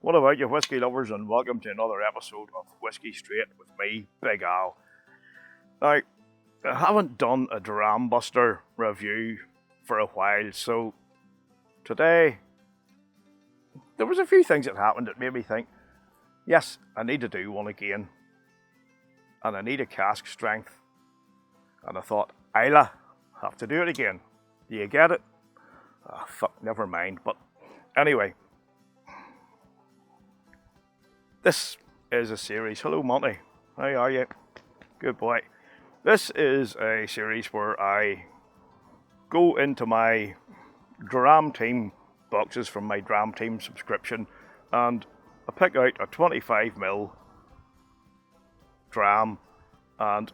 What about you, whiskey lovers, and welcome to another episode of Whiskey Straight with me, Big Al. Now, I haven't done a Dram Buster review for a while, so today there was a few things that happened that made me think, yes, I need to do one again, and I need a cask strength, and I thought, Islay, have to do it again. Do you get it? Oh, fuck, never mind, but anyway. This is a series. Hello, Monty. How are you? Good boy. This is a series where I go into my Dram Team boxes from my Dram Team subscription and I pick out a 25ml dram, and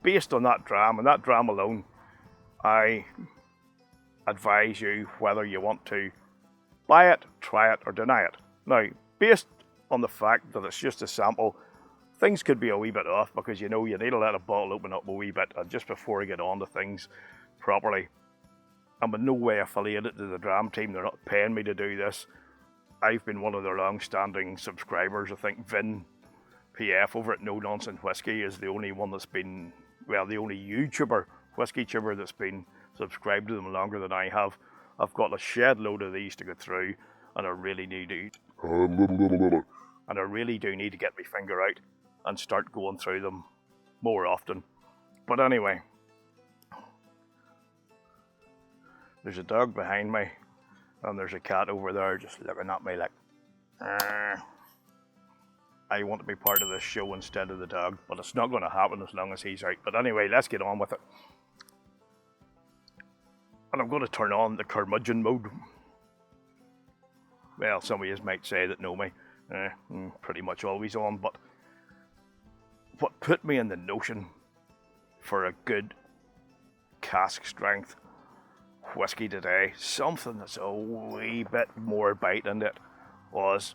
based on that dram and that dram alone, I advise you whether you want to buy it, try it, or deny it. Now, based on the fact that it's just a sample, things could be a wee bit off because you know you need to let a bottle open up a wee bit, and just before I get on to things properly, I'm in no way affiliated to the Dram Team. They're not paying me to do this. I've been one of their long-standing subscribers. I think Vin PF over at No Nonsense Whiskey is the only one that's been, well, the only whiskey tuber that's been subscribed to them longer than I have. I've got a shed load of these to go through, and I really need to and I really do need to get my finger out and start going through them more often. But anyway, there's a dog behind me and there's a cat over there just looking at me like, I want to be part of this show instead of the dog, but it's not going to happen as long as he's out. But anyway, let's get on with it. And I'm going to turn on the curmudgeon mode. Well, some of you might say that know me. Pretty much always on, but what put me in the notion for a good cask strength whiskey today, something that's a wee bit more bite in it, was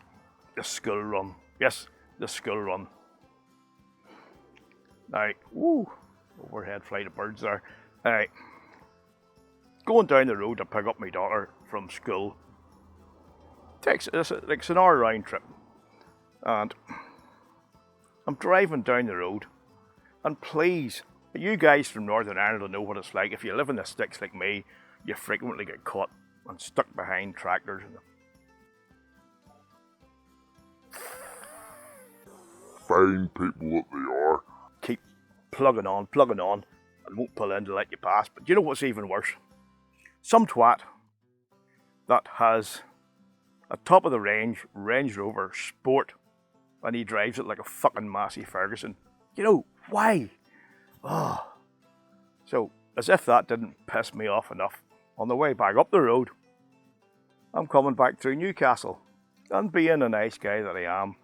the Skull Run. Yes, the Skull Run. Now, overhead flight of birds there. Going down the road to pick up my daughter from school. It's an hour round trip, and I'm driving down the road, and please, you guys from Northern Ireland will know what it's like. If you live in the sticks like me, you frequently get caught and stuck behind tractors. Fine people that they are. Keep plugging on, and won't pull in to let you pass. But you know what's even worse? Some twat that has a top of the range Range Rover Sport, and he drives it like a fucking Massey Ferguson. You know, why? So, as if that didn't piss me off enough, on the way back up the road, I'm coming back through Newcastle, and being a nice guy that I am,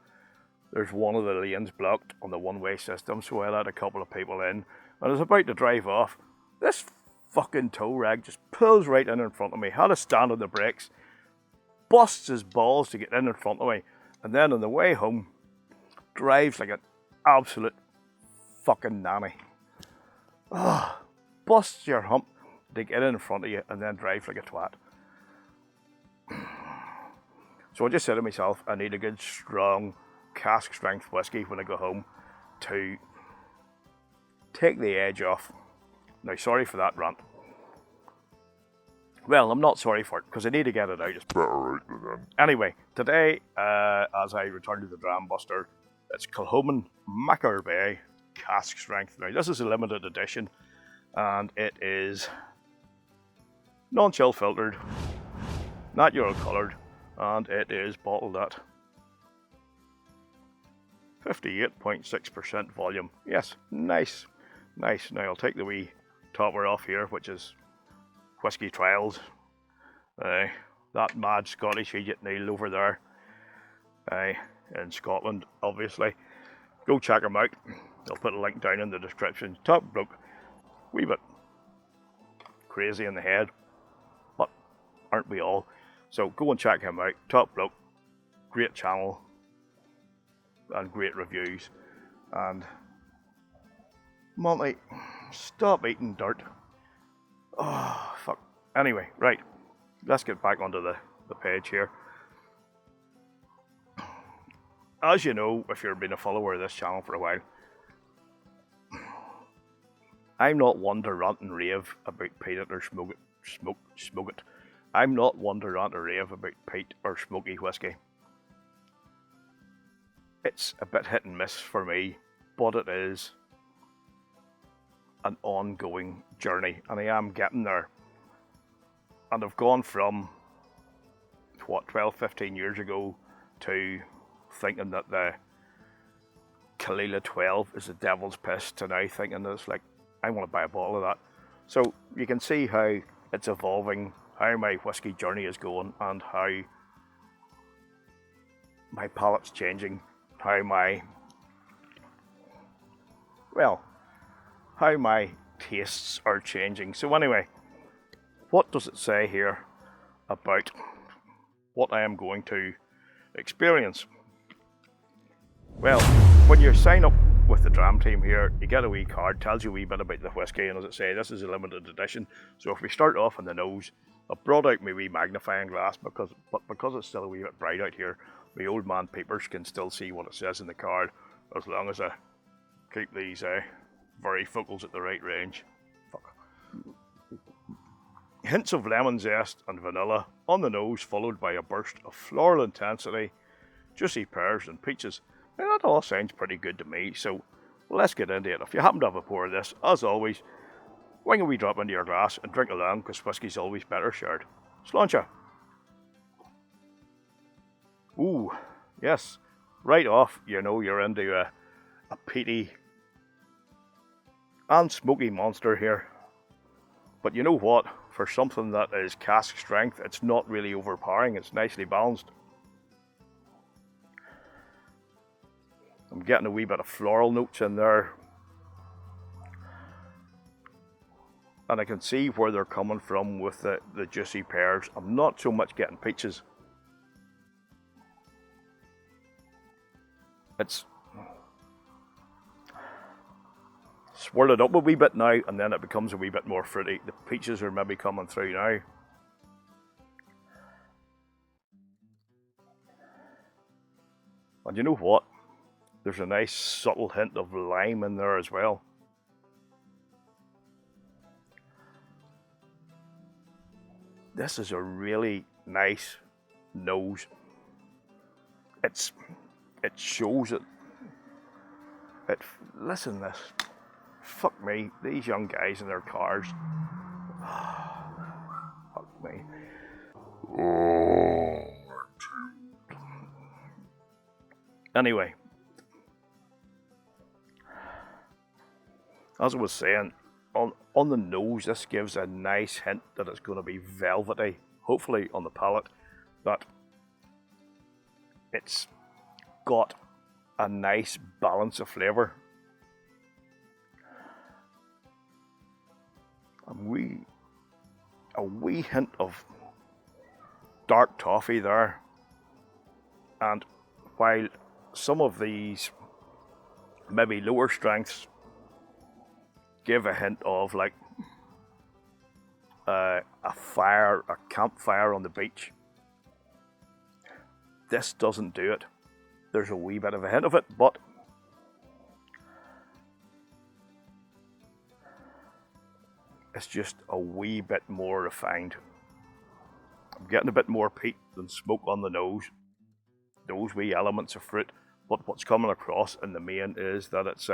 there's one of the lanes blocked on the one-way system, so I let a couple of people in, and I was about to drive off. This fucking tow rag just pulls right in front of me, had to stand on the brakes, busts his balls to get in front of me, and then on the way home, drives like an absolute fucking nanny. Busts your hump to get in front of you and then drives like a twat. So I just said to myself, I need a good strong cask strength whiskey when I go home to take the edge off. Now, sorry for that rant. Well, I'm not sorry for it, because I need to get it out. It's better out than then. Anyway, today, as I return to the Dram Buster, it's Kilchoman Machir Bay cask strength. Now, this is a limited edition, and it is non-chill filtered, natural coloured, and it is bottled at 58.6% volume. Yes, nice. Now, I'll take the wee topper off here, which is Whiskey Trials. That mad Scottish Egypt Neil over there in Scotland, obviously. Go check him out. I'll put a link down in the description. Top bloke, wee bit crazy in the head, but aren't we all? So go and check him out. Top bloke, great channel and great reviews. And Monty, stop eating dirt. Oh, fuck. Anyway, right. Let's get back onto the page here. As you know, if you've been a follower of this channel for a while, I'm not one to rant and rave about peat or smoke it. I'm not one to rant or rave about peat or smoky whiskey. It's a bit hit and miss for me, but it is an ongoing journey, and I am getting there. And I've gone from, 12, 15 years ago to thinking that the Kalila 12 is the devil's piss to now thinking that it's like, I want to buy a bottle of that. So you can see how it's evolving, how my whiskey journey is going, and how my palate's changing, how my tastes are changing. So anyway, what does it say here about what I am going to experience? Well, when you sign up with the Dram Team here, you get a wee card, tells you a wee bit about the whiskey, and as it say, this is a limited edition. So if we start off on the nose, I've brought out my wee magnifying glass because it's still a wee bit bright out here, my old man peepers can still see what it says in the card, as long as I keep these varifocals at the right range. Fuck. Hints of lemon zest and vanilla on the nose, followed by a burst of floral intensity, juicy pears and peaches. Now that all sounds pretty good to me, so let's get into it. If you happen to have a pour of this, as always, wing a wee drop into your glass and drink along, because whiskey's always better shared. Sláinte. Ooh, yes, right off, you know you're into a peaty and smoky monster here. But you know what? For something that is cask strength, it's not really overpowering, it's nicely balanced. I'm getting a wee bit of floral notes in there. And I can see where they're coming from with the juicy pears. I'm not so much getting peaches. It's swirl it up a wee bit now, and then it becomes a wee bit more fruity. The peaches are maybe coming through now. And you know what? There's a nice subtle hint of lime in there as well. This is a really nice nose. It shows it. Listen to this. Fuck me, these young guys in their cars. Fuck me. Anyway, as I was saying, on the nose, this gives a nice hint that it's going to be velvety. Hopefully on the palate, that it's got a nice balance of flavour. A wee hint of dark toffee there. And while some of these maybe lower strengths give a hint of like a campfire on the beach, this doesn't do it. There's a wee bit of a hint of it, but it's just a wee bit more refined. I'm getting a bit more peat than smoke on the nose. Those wee elements of fruit, but what's coming across in the main is that it's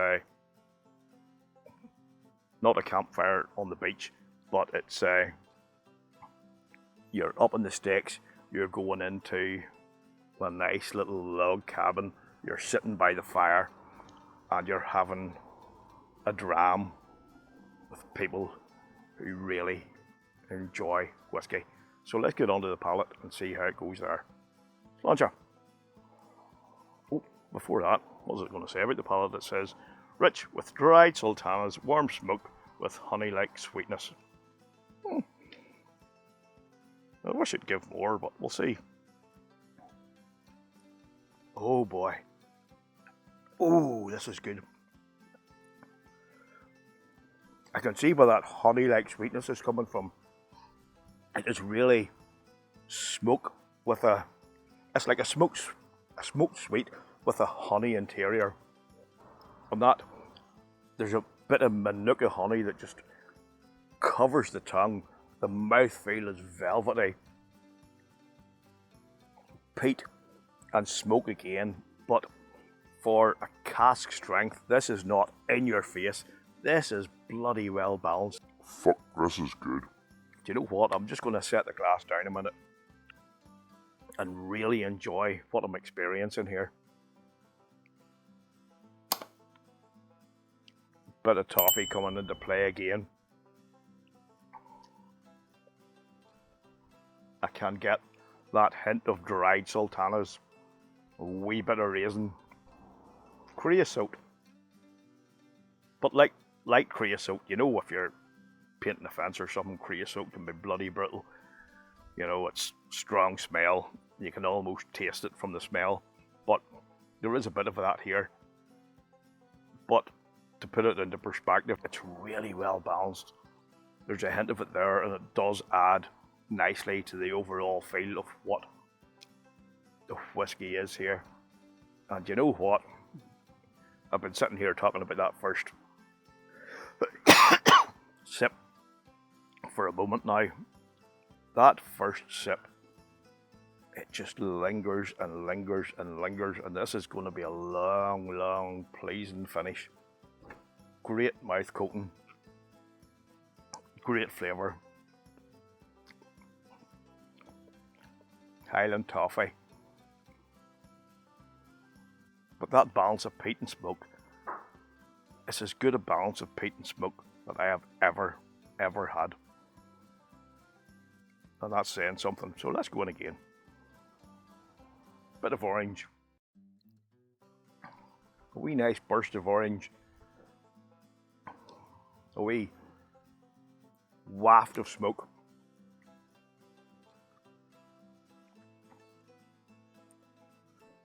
not a campfire on the beach, but it's you're up in the stakes, you're going into a nice little log cabin, you're sitting by the fire, and you're having a dram with people who really enjoy whiskey. So let's get onto the palate and see how it goes there. Sláinte. Oh, before that, what was I going to say about the palate? It says, rich with dried sultanas, warm smoke with honey-like sweetness. I wish it'd give more, but we'll see. Oh boy. Oh, this is good. I can see where that honey-like sweetness is coming from. It is really smoke with a, it's like a smoked sweet with a honey interior. And that, there's a bit of Mediocre honey that just covers the tongue. The mouthfeel is velvety. Peat and smoke again, but for a cask strength, this is not in your face. This is bloody well balanced. Fuck, this is good. Do you know what? I'm just going to set the glass down a minute and really enjoy what I'm experiencing here. Bit of toffee coming into play again. I can get that hint of dried sultanas, a wee bit of raisin, creosote. But like creosote, you know, if you're painting a fence or something, creosote can be bloody brutal. You know, it's strong smell. You can almost taste it from the smell. But there is a bit of that here. But to put it into perspective, it's really well balanced. There's a hint of it there, and it does add nicely to the overall feel of what the whiskey is here. And you know what? I've been sitting here talking about that first sip for a moment now. That first sip, it just lingers and lingers and lingers, and this is going to be a long, long, pleasing finish. Great mouth coating, great flavour. Highland toffee. But that balance of peat and smoke, it's as good a balance of peat and smoke that I have ever had. And that's saying something, so let's go in again. Bit of orange. A wee nice burst of orange. A wee waft of smoke.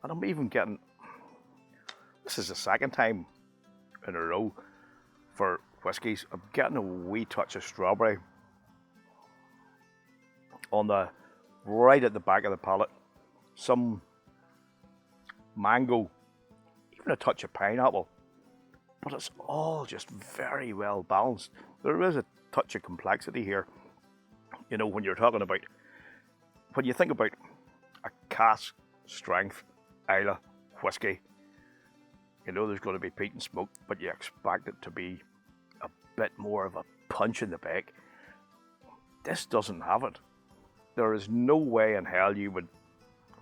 And I'm even getting, this is the second time in a row for whiskies, I'm getting a wee touch of strawberry on the, right at the back of the palate. Some mango, even a touch of pineapple, but it's all just very well balanced. There is a touch of complexity here. You know, when you're talking about, when you think about a cask strength Islay whiskey, you know there's going to be peat and smoke, but you expect it to be a bit more of a punch in the back. This doesn't have it. There is no way in hell you would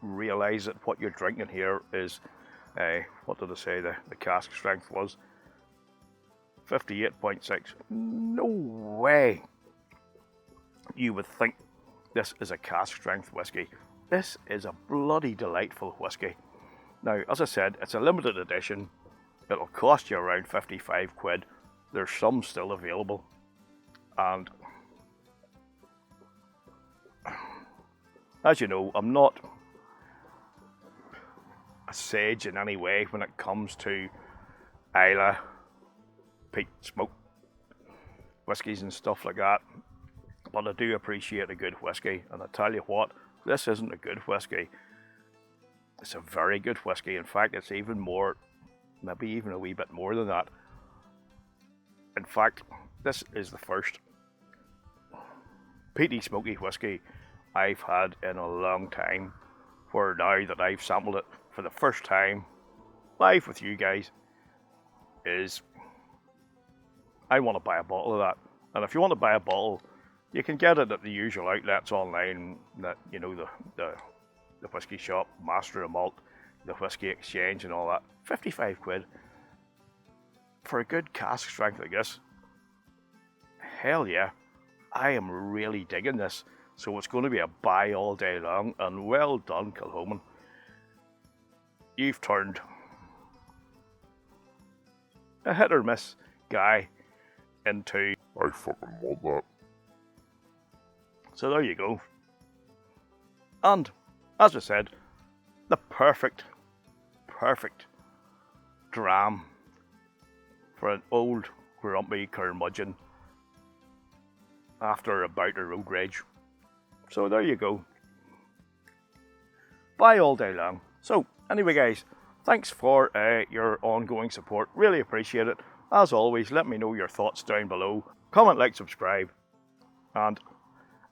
realise that what you're drinking here is, what did I say the cask strength was? 58.6. No way you would think this is a cask strength whiskey. This is a bloody delightful whiskey. Now, as I said, it's a limited edition. It'll cost you around 55 quid. There's some still available. And as you know, I'm not a sage in any way when it comes to Islay, peat, smoke, whiskies and stuff like that. But I do appreciate a good whiskey. And I tell you what, this isn't a good whiskey. It's a very good whiskey. In fact, it's even more, maybe even a wee bit more than that. In fact, this is the first peaty smoky whiskey I've had in a long time, where now that I've sampled it for the first time live with you guys, is I want to buy a bottle of that. And if you want to buy a bottle, you can get it at the usual outlets online, that, you know, the whiskey shop, Master of Malt, the Whiskey Exchange and all that. 55 quid for a good cask strength like this. Hell yeah, I am really digging this. So it's going to be a buy all day long, and well done, Kilchoman. You've turned a hit or miss guy into... I fucking want that. So there you go. And, as I said, the perfect dram for an old grumpy curmudgeon after a bout of road rage. So there you go. Bye all day long. So anyway guys, thanks for your ongoing support. Really appreciate it. As always, let me know your thoughts down below. Comment, like, subscribe. And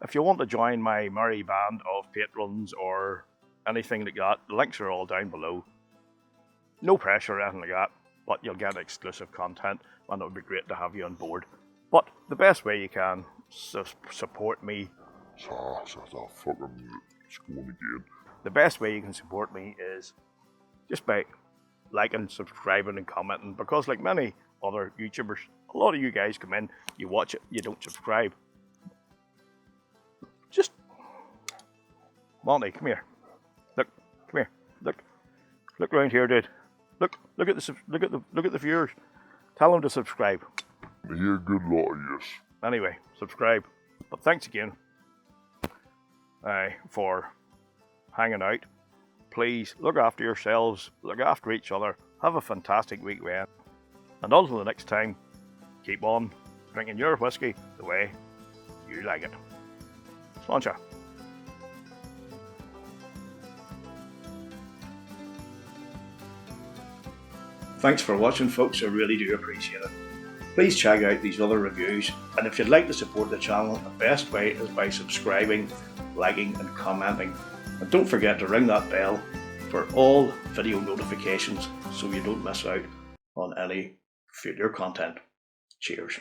if you want to join my merry band of patrons or anything like that, the links are all down below. No pressure or anything like that, but you'll get exclusive content and it would be great to have you on board. But the best way you can support me, Fucking it's going again. the best way you can support me is just by liking, subscribing and commenting, because like many other YouTubers, a lot of you guys come in, you watch it, you don't subscribe. Just, Monty, come here. Look, come here. Look around here, dude. Look at the viewers. Tell them to subscribe. I hear a good lot of yes. Anyway, subscribe. But thanks again for hanging out. Please look after yourselves, look after each other. Have a fantastic weekend. And until the next time, keep on drinking your whiskey the way you like it. Sláinte. Thanks for watching, folks. I really do appreciate it. Please check out these other reviews, and if you'd like to support the channel, the best way is by subscribing, liking and commenting. And don't forget to ring that bell for all video notifications so you don't miss out on any future content. Cheers.